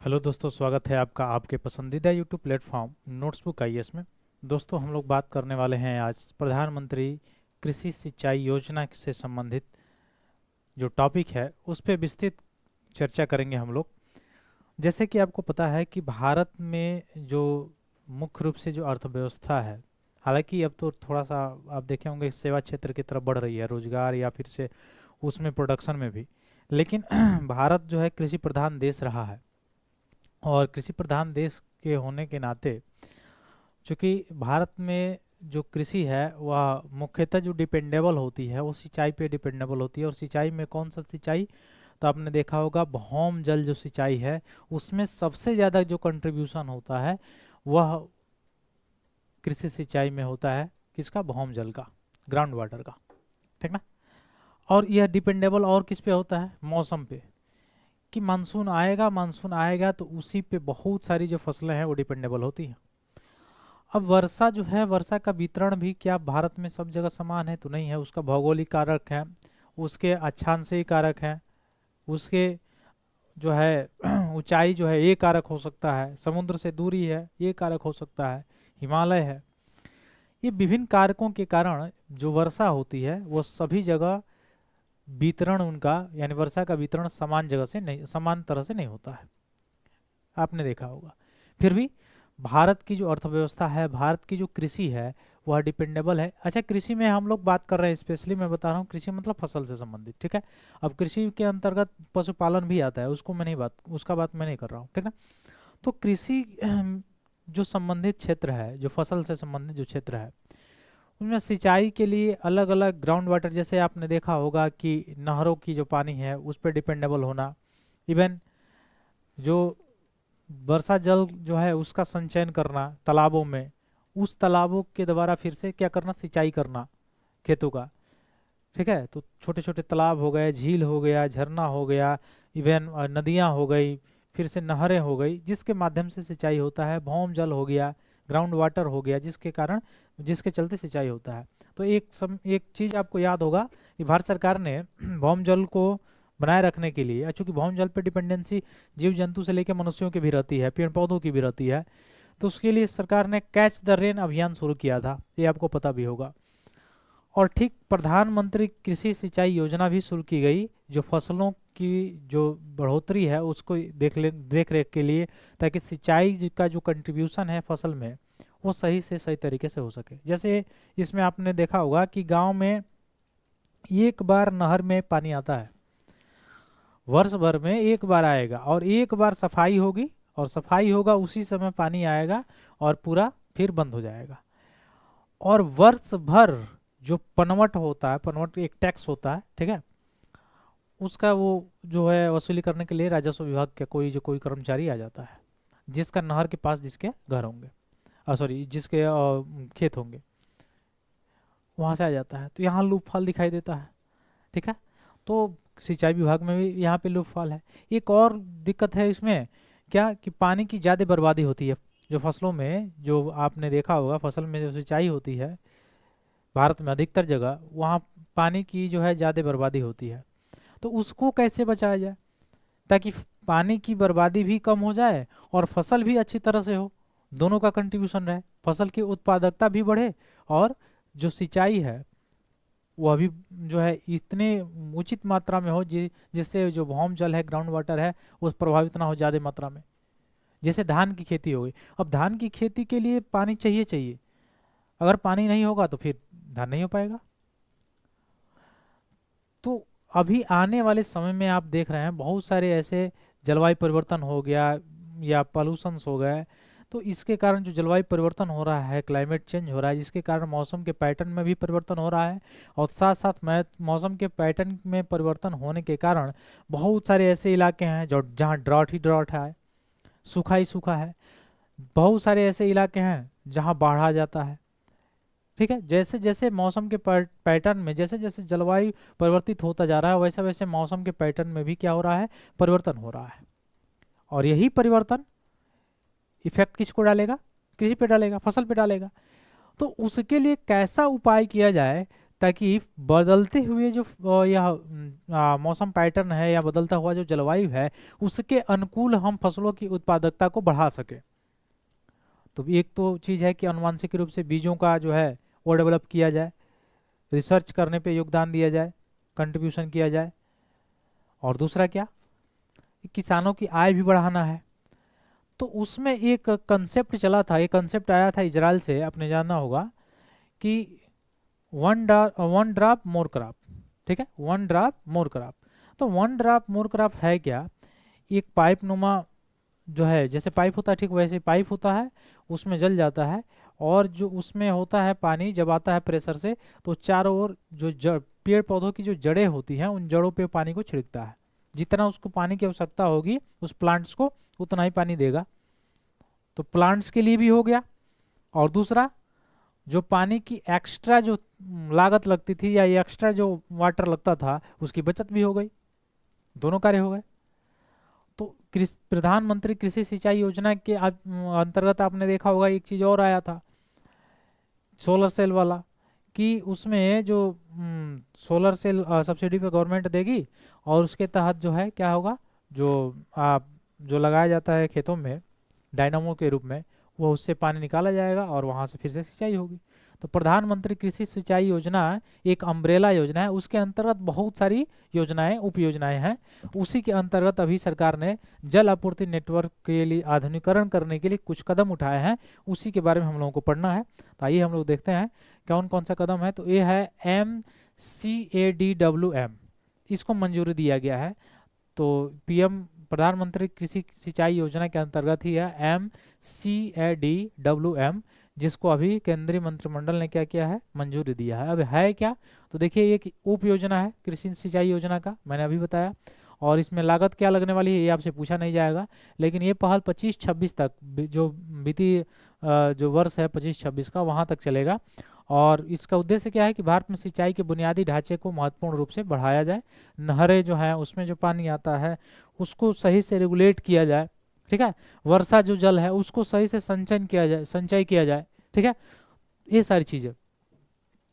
Hello दोस्तों, स्वागत है आपका आपके पसंदीदा यूट्यूब प्लेटफॉर्म नोट्सबुक आईएएस में। दोस्तों, हम लोग बात करने वाले हैं आज प्रधानमंत्री कृषि सिंचाई योजना से संबंधित जो टॉपिक है उस पर विस्तृत चर्चा करेंगे हम लोग। जैसे कि आपको पता है कि भारत में जो मुख्य रूप से जो अर्थव्यवस्था है, हालांकि अब तो थोड़ा सा आप देखे होंगे सेवा क्षेत्र की तरफ बढ़ रही है, रोजगार या फिर से उसमें प्रोडक्शन में भी, लेकिन भारत जो है कृषि प्रधान देश रहा है। और कृषि प्रधान देश के होने के नाते चूँकि भारत में जो कृषि है वह मुख्यतः जो डिपेंडेबल होती है वो सिंचाई पे डिपेंडेबल होती है। और सिंचाई में कौन सा सिंचाई, तो आपने देखा होगा भौम जल जो सिंचाई है उसमें सबसे ज़्यादा जो कंट्रीब्यूशन होता है वह कृषि सिंचाई में होता है। किसका? भौम जल का, ग्राउंड वाटर का, ठीक ना। और यह डिपेंडेबल और किस पे होता है? मौसम पे, कि मानसून आएगा तो उसी पे बहुत सारी जो फसलें हैं वो डिपेंडेबल होती हैं। अब वर्षा जो है, वर्षा का वितरण भी क्या भारत में सब जगह समान है? तो नहीं है। उसका भौगोलिक कारक है, उसके अक्षांशीय कारक है, उसके जो है ऊंचाई जो है ये कारक हो सकता है, समुद्र से दूरी है ये कारक हो सकता है, हिमालय है। ये विभिन्न कारकों के कारण जो वर्षा होती है वो सभी जगह वितरण उनका, यानी वर्षा का वितरण समान जगह से नहीं, समान तरह से नहीं होता है, आपने देखा होगा। फिर भी भारत की जो अर्थव्यवस्था है, भारत की जो कृषि है वह डिपेंडेबल है। अच्छा, कृषि में हम लोग बात कर रहे हैं, स्पेशली मैं बता रहा हूँ कृषि मतलब फसल से संबंधित, ठीक है। अब कृषि के अंतर्गत पशुपालन भी आता है, उसका बात मैं नहीं कर रहा हूँ, ठीक है। तो कृषि जो संबंधित क्षेत्र है, जो फसल से संबंधित जो क्षेत्र है, उनमें सिंचाई के लिए अलग अलग ग्राउंड वाटर, जैसे आपने देखा होगा कि नहरों की जो पानी है उस पर डिपेंडेबल होना, इवन जो वर्षा जल जो है उसका संचयन करना तालाबों में, उस तालाबों के द्वारा फिर से क्या करना? सिंचाई करना खेतों का, ठीक है। तो छोटे छोटे तालाब हो गए, झील हो गया, झरना हो गया, इवन नदियाँ हो गई, फिर से नहरें हो गई, जिसके माध्यम से सिंचाई होता है। भौम जल हो गया, ग्राउंड वाटर हो गया, जिसके चलते सिंचाई होता है। तो एक चीज़ आपको याद होगा कि भारत सरकार ने भौम जल को बनाए रखने के लिए, चूंकि भौम जल पर डिपेंडेंसी जीव जंतु से लेकर मनुष्यों की भी रहती है, पेड़ पौधों की भी रहती है, तो उसके लिए सरकार ने कैच द रेन अभियान शुरू किया था, ये आपको पता भी होगा। और ठीक प्रधानमंत्री कृषि सिंचाई योजना भी शुरू की गई, जो फसलों की जो बढ़ोतरी है उसको देख रेख के लिए, ताकि सिंचाई का जो कंट्रीब्यूशन है फसल में वो सही से सही तरीके से हो सके। जैसे इसमें आपने देखा होगा कि गांव में एक बार नहर में पानी आता है, वर्ष भर में एक बार आएगा, और एक बार सफाई होगी, और सफाई होगा उसी समय पानी आएगा और पूरा फिर बंद हो जाएगा। और वर्ष भर जो पनवट होता है, पनवट एक टैक्स होता है, ठीक है, उसका वो जो है वसूली करने के लिए राजस्व विभाग का कोई कर्मचारी आ जाता है, जिसका नहर के पास जिसके घर होंगे, सॉरी जिसके खेत होंगे, वहां से आ जाता है। तो यहाँ लूप फॉल दिखाई देता है, ठीक है। तो सिंचाई विभाग में भी यहाँ पे लूप फॉल है। एक और दिक्कत है इसमें, क्या कि पानी की ज़्यादा बर्बादी होती है जो फसलों में, जो आपने देखा होगा फसल में जो सिंचाई होती है भारत में अधिकतर जगह, वहाँ पानी की जो है ज़्यादा बर्बादी होती है। तो उसको कैसे बचाया जाए ताकि पानी की बर्बादी भी कम हो जाए और फसल भी अच्छी तरह से हो, दोनों का कंट्रीब्यूशन रहे, फसल की उत्पादकता भी बढ़े, और जो सिंचाई है वह भी जो है इतने उचित मात्रा में हो जिससे जो भौम जल है, ग्राउंड वाटर है, उस प्रभावित ना हो ज़्यादा मात्रा में। जैसे धान की खेती हो गई, अब धान की खेती के लिए पानी चाहिए, अगर पानी नहीं होगा तो फिर धान नहीं हो पाएगा। तो अभी आने वाले समय में आप देख रहे हैं बहुत सारे ऐसे जलवायु परिवर्तन हो गया या पॉल्यूशंस हो गए, तो इसके कारण जो जलवायु परिवर्तन हो रहा है, क्लाइमेट चेंज हो रहा है, जिसके कारण मौसम के पैटर्न में भी परिवर्तन हो रहा है। और साथ साथ मौसम के पैटर्न में परिवर्तन होने के कारण बहुत सारे ऐसे इलाके हैं जो जहाँ ड्रॉट ही ड्रॉट है, सूखा ही सूखा है। बहुत सारे ऐसे इलाके हैं जहाँ बाढ़ आ जाता है, ठीक है। जैसे जैसे मौसम के पैटर्न में, जैसे जैसे जलवायु परिवर्तित होता जा रहा है, वैसे वैसे मौसम के पैटर्न में भी क्या हो रहा है? परिवर्तन हो रहा है। और यही परिवर्तन इफेक्ट किसको डालेगा? कृषि पे डालेगा, फसल पे डालेगा। तो उसके लिए कैसा उपाय किया जाए ताकि बदलते हुए जो यह मौसम पैटर्न है या बदलता हुआ जो जलवायु है उसके अनुकूल हम फसलों की उत्पादकता को बढ़ा सके। तो एक तो चीज़ है कि अनुवांशिक रूप से बीजों का जो है वो डेवलप किया जाए, रिसर्च करने पे योगदान दिया जाए, कंट्रीब्यूशन किया जाए। और दूसरा क्या, किसानों की आय भी बढ़ाना है। तो उसमें एक कंसेप्ट चला था, एक कंसेप्ट आया था इजराइल से, आपने जाना होगा कि वन ड्रॉप मोर क्रॉप। ठीक है, वन ड्रॉप मोर क्रॉप। तो वन ड्रॉप मोर क्रॉप है क्या, एक पाइप नुमा जो है, जैसे पाइप होता है ठीक वैसे पाइप होता है, उसमें जल जाता है और जो उसमें होता है पानी जब आता है प्रेशर से तो चारों ओर जो पेड़ पौधों की जो जड़ें होती हैं उन जड़ों पे पानी को छिड़कता है। जितना उसको पानी की आवश्यकता होगी उस प्लांट्स को उतना ही पानी देगा। तो प्लांट्स के लिए भी हो गया, और दूसरा जो पानी की एक्स्ट्रा जो लागत लगती थी या एक्स्ट्रा जो वाटर लगता था उसकी बचत भी हो गई, दोनों कार्य हो गए। तो प्रधानमंत्री कृषि सिंचाई योजना के अंतर्गत आपने देखा होगा एक चीज और आया था, सोलर सेल वाला, कि उसमें जो सोलर सेल सब्सिडी पे गवर्नमेंट देगी और उसके तहत जो है क्या होगा, जो जो लगाया जाता है खेतों में डायनामो के रूप में, वो उससे पानी निकाला जाएगा और वहां से फिर से सिंचाई होगी। तो प्रधानमंत्री कृषि सिंचाई योजना एक अम्ब्रेला योजना है, उसके अंतर्गत बहुत सारी योजनाएं उप योजनाएं हैं। उसी के अंतर्गत अभी सरकार ने जल आपूर्ति नेटवर्क के लिए आधुनिकीकरण करने के लिए कुछ कदम उठाए हैं, उसी के बारे में हम लोगों को पढ़ना है। तो आइए हम लोग देखते हैं कौन कौन सा कदम है। तो ये है MCADWM, इसको मंजूरी दिया गया है। तो PM प्रधानमंत्री कृषि सिंचाई योजना के अंतर्गत ही है MCADWM, जिसको अभी केंद्रीय मंत्रिमंडल ने क्या किया है, मंजूरी दिया है। अब है क्या, तो देखिए ये उप योजना है कृषि सिंचाई योजना का, मैंने अभी बताया। और इसमें लागत क्या लगने वाली है ये आपसे पूछा नहीं जाएगा, लेकिन ये पहल 25-26 तक जो बीती जो वर्ष है 25-26 का वहाँ तक चलेगा। और इसका उद्देश्य क्या है कि भारत में सिंचाई के बुनियादी ढांचे को महत्वपूर्ण रूप से बढ़ाया जाए, नहरें जो हैं उसमें जो पानी आता है उसको सही से रेगुलेट किया जाए। ठीक है, वर्षा जो जल है उसको सही से संचय किया जाए। ठीक है, ये सारी चीजें।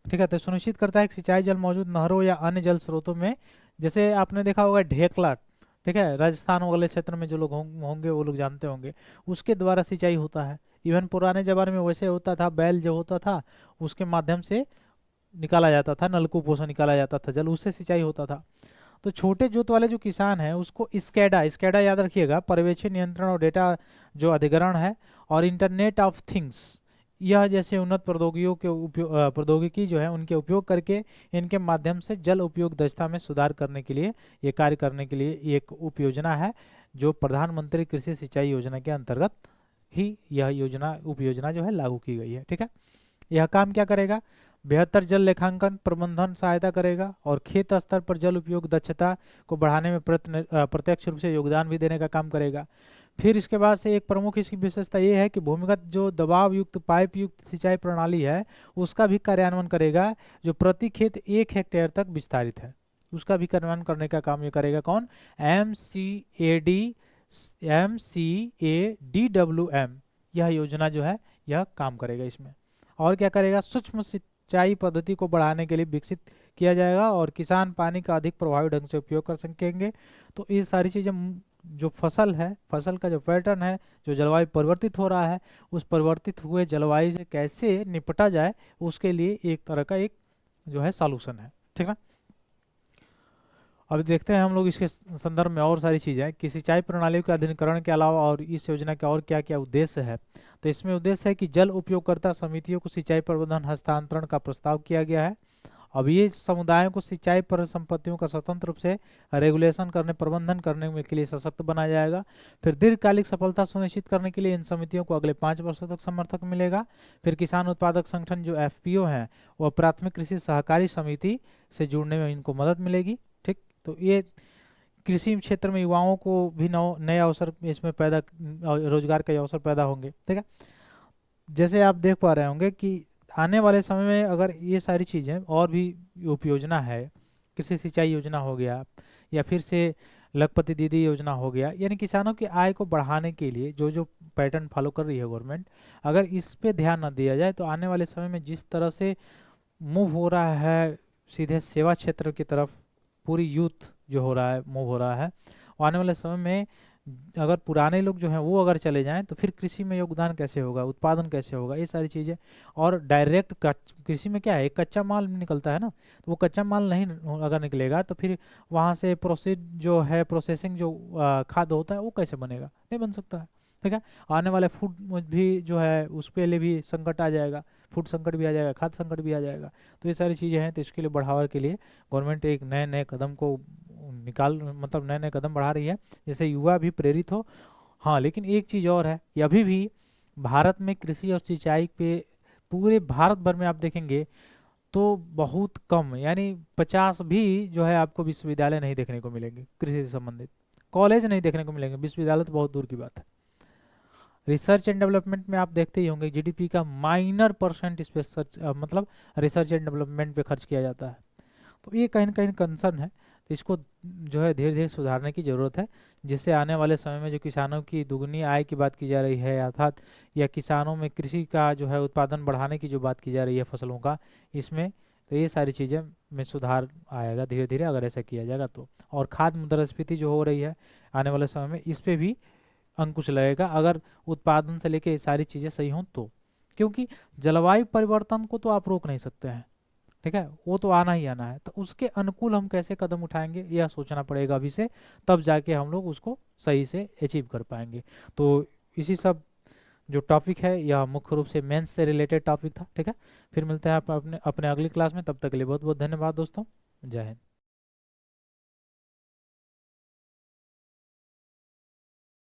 ठीक है, तो सुनिश्चित करता है कि सिंचाई जल मौजूद नहरों या अन्य जल स्रोतों में, जैसे आपने देखा होगा ढेकला, ठीक है, राजस्थान वाले क्षेत्र में जो लोग होंगे वो लोग जानते होंगे, उसके द्वारा सिंचाई होता है। इवन पुराने जमाने में वैसे होता था, बैल जो होता था उसके माध्यम से निकाला जाता था, नलकूपों से निकाला जाता था जल, उससे सिंचाई होता था। तो छोटे जोत वाले जो किसान हैं उसको स्कैडा याद रखिएगा, पर्यवेक्षी नियंत्रण और डेटा जो अधिग्रहण है, और इंटरनेट ऑफ थिंग्स, यह जैसे उन्नत प्रौद्योगिकी जो है उनके उपयोग करके इनके माध्यम से जल उपयोग दक्षता में सुधार करने के लिए, ये कार्य करने के लिए एक उप योजना है जो प्रधानमंत्री कृषि सिंचाई योजना के अंतर्गत ही यह योजना उप योजना जो है लागू की गई है। ठीक है, यह काम क्या करेगा, बेहतर जल लेखांकन प्रबंधन सहायता करेगा और खेत स्तर पर जल उपयोग दक्षता को बढ़ाने में प्रत्यक्ष रूप से योगदान भी देने का काम करेगा। फिर इसके बाद से एक प्रमुख इसकी विशेषता ये है कि भूमिगत जो दबाव युक्त पाइप युक्त सिंचाई प्रणाली है उसका भी कार्यान्वयन करेगा, जो प्रति खेत 1 हेक्टेयर तक विस्तारित है, उसका भी कार्यान्वयन करने का काम ये करेगा कौन, MCADWM, यह योजना जो है यह काम करेगा इसमें। और क्या करेगा, सूक्ष्म सिंचाई पद्धति को बढ़ाने के लिए विकसित किया जाएगा और किसान पानी का अधिक प्रभावी ढंग से उपयोग कर सकेंगे। तो ये सारी चीज़ें, जो फसल है, फसल का जो पैटर्न है, जो जलवायु परिवर्तित हो रहा है, उस परिवर्तित हुए जलवायु से कैसे निपटा जाए उसके लिए एक तरह का एक जो है सॉल्यूशन है। ठीक है, अब देखते हैं हम लोग इसके संदर्भ में और सारी चीज़ें कि सिंचाई प्रणालियों के आधुनिकीकरण के अलावा और इस योजना का और क्या क्या उद्देश्य है। तो इसमें उद्देश्य है कि जल उपयोगकर्ता समितियों को सिंचाई प्रबंधन हस्तांतरण का प्रस्ताव किया गया है। अब ये समुदायों को सिंचाई पर संपत्तियों का स्वतंत्र रूप से रेगुलेशन करने, प्रबंधन करने में के लिए सशक्त बनाया जाएगा। फिर दीर्घकालिक सफलता सुनिश्चित करने के लिए इन समितियों को अगले 5 वर्षों तक समर्थक मिलेगा। फिर किसान उत्पादक संगठन जो FPO हैं वह प्राथमिक कृषि सहकारी समिति से जुड़ने में इनको मदद मिलेगी। ठीक, तो ये कृषि क्षेत्र में युवाओं को भी नए अवसर इसमें पैदा, रोजगार के अवसर पैदा होंगे। ठीक है, जैसे आप देख पा रहे होंगे कि आने वाले समय में अगर ये सारी चीज़ें और भी उपयोजना है, कृषि सिंचाई योजना हो गया या फिर से लखपति दीदी योजना हो गया, यानी किसानों की आय को बढ़ाने के लिए जो जो पैटर्न फॉलो कर रही है गवर्नमेंट, अगर इस पे ध्यान न दिया जाए तो आने वाले समय में जिस तरह से मूव हो रहा है सीधे सेवा क्षेत्र की तरफ, पूरी यूथ जो हो रहा है मूव हो रहा है। और आने वाले समय में अगर पुराने लोग जो हैं वो अगर चले जाएं तो फिर कृषि में योगदान कैसे होगा, उत्पादन कैसे होगा, ये सारी चीज़ें। और डायरेक्ट कृषि में क्या है, कच्चा माल निकलता है ना, तो वो कच्चा माल नहीं अगर निकलेगा तो फिर वहाँ से प्रोसेस जो है, प्रोसेसिंग जो खाद्य होता है वो कैसे बनेगा, नहीं बन सकता है। ठीक है, आने वाले फूड भी जो है उस पे लिए भी संकट आ जाएगा, फूड संकट भी आ जाएगा, खाद्य संकट भी आ जाएगा। तो ये सारी चीज़ें हैं, तो इसके लिए बढ़ावा के लिए गवर्नमेंट एक नए नए कदम को मतलब नए नए कदम बढ़ा रही है, जैसे युवा भी प्रेरित हो। हाँ, लेकिन एक चीज़ और है कि अभी भी भारत में कृषि और सिंचाई पे पूरे भारत भर में आप देखेंगे तो बहुत कम, यानी 50 भी जो है आपको विश्वविद्यालय नहीं देखने को मिलेंगे कृषि से संबंधित, कॉलेज नहीं देखने को मिलेंगे, विश्वविद्यालय तो बहुत दूर की बात है। रिसर्च एंड डेवलपमेंट में आप देखते ही होंगे जीडीपी का माइनर परसेंट इस पे मतलब रिसर्च एंड डेवलपमेंट पे खर्च किया जाता है। तो ये कहीं ना कहीं कंसर्न है, तो इसको जो है धीरे धीरे सुधारने की ज़रूरत है, जिससे आने वाले समय में जो किसानों की दुगनी आय की बात की जा रही है, अर्थात या किसानों में कृषि का जो है उत्पादन बढ़ाने की जो बात की जा रही है फसलों का, इसमें तो ये सारी चीज़ें में सुधार आएगा धीरे धीरे अगर ऐसा किया जाएगा तो। और खाद्य मुद्रास्फीति जो हो रही है आने वाले समय में, इस पे भी अंकुश लगेगा अगर उत्पादन से लेके ये सारी चीज़ें सही हों तो। क्योंकि जलवायु परिवर्तन को तो आप रोक नहीं सकते हैं, ठीक है, वो तो आना ही आना है, तो उसके अनुकूल हम कैसे कदम उठाएंगे यह सोचना पड़ेगा अभी से, तब जाके हम लोग उसको सही से अचीव कर पाएंगे। तो इसी सब जो टॉपिक है यह मुख्य रूप से मेंस से रिलेटेड टॉपिक था। ठीक है, फिर मिलते हैं आप अपने अपने अगली क्लास में, तब तक के लिए बहुत बहुत धन्यवाद दोस्तों, जय हिंद।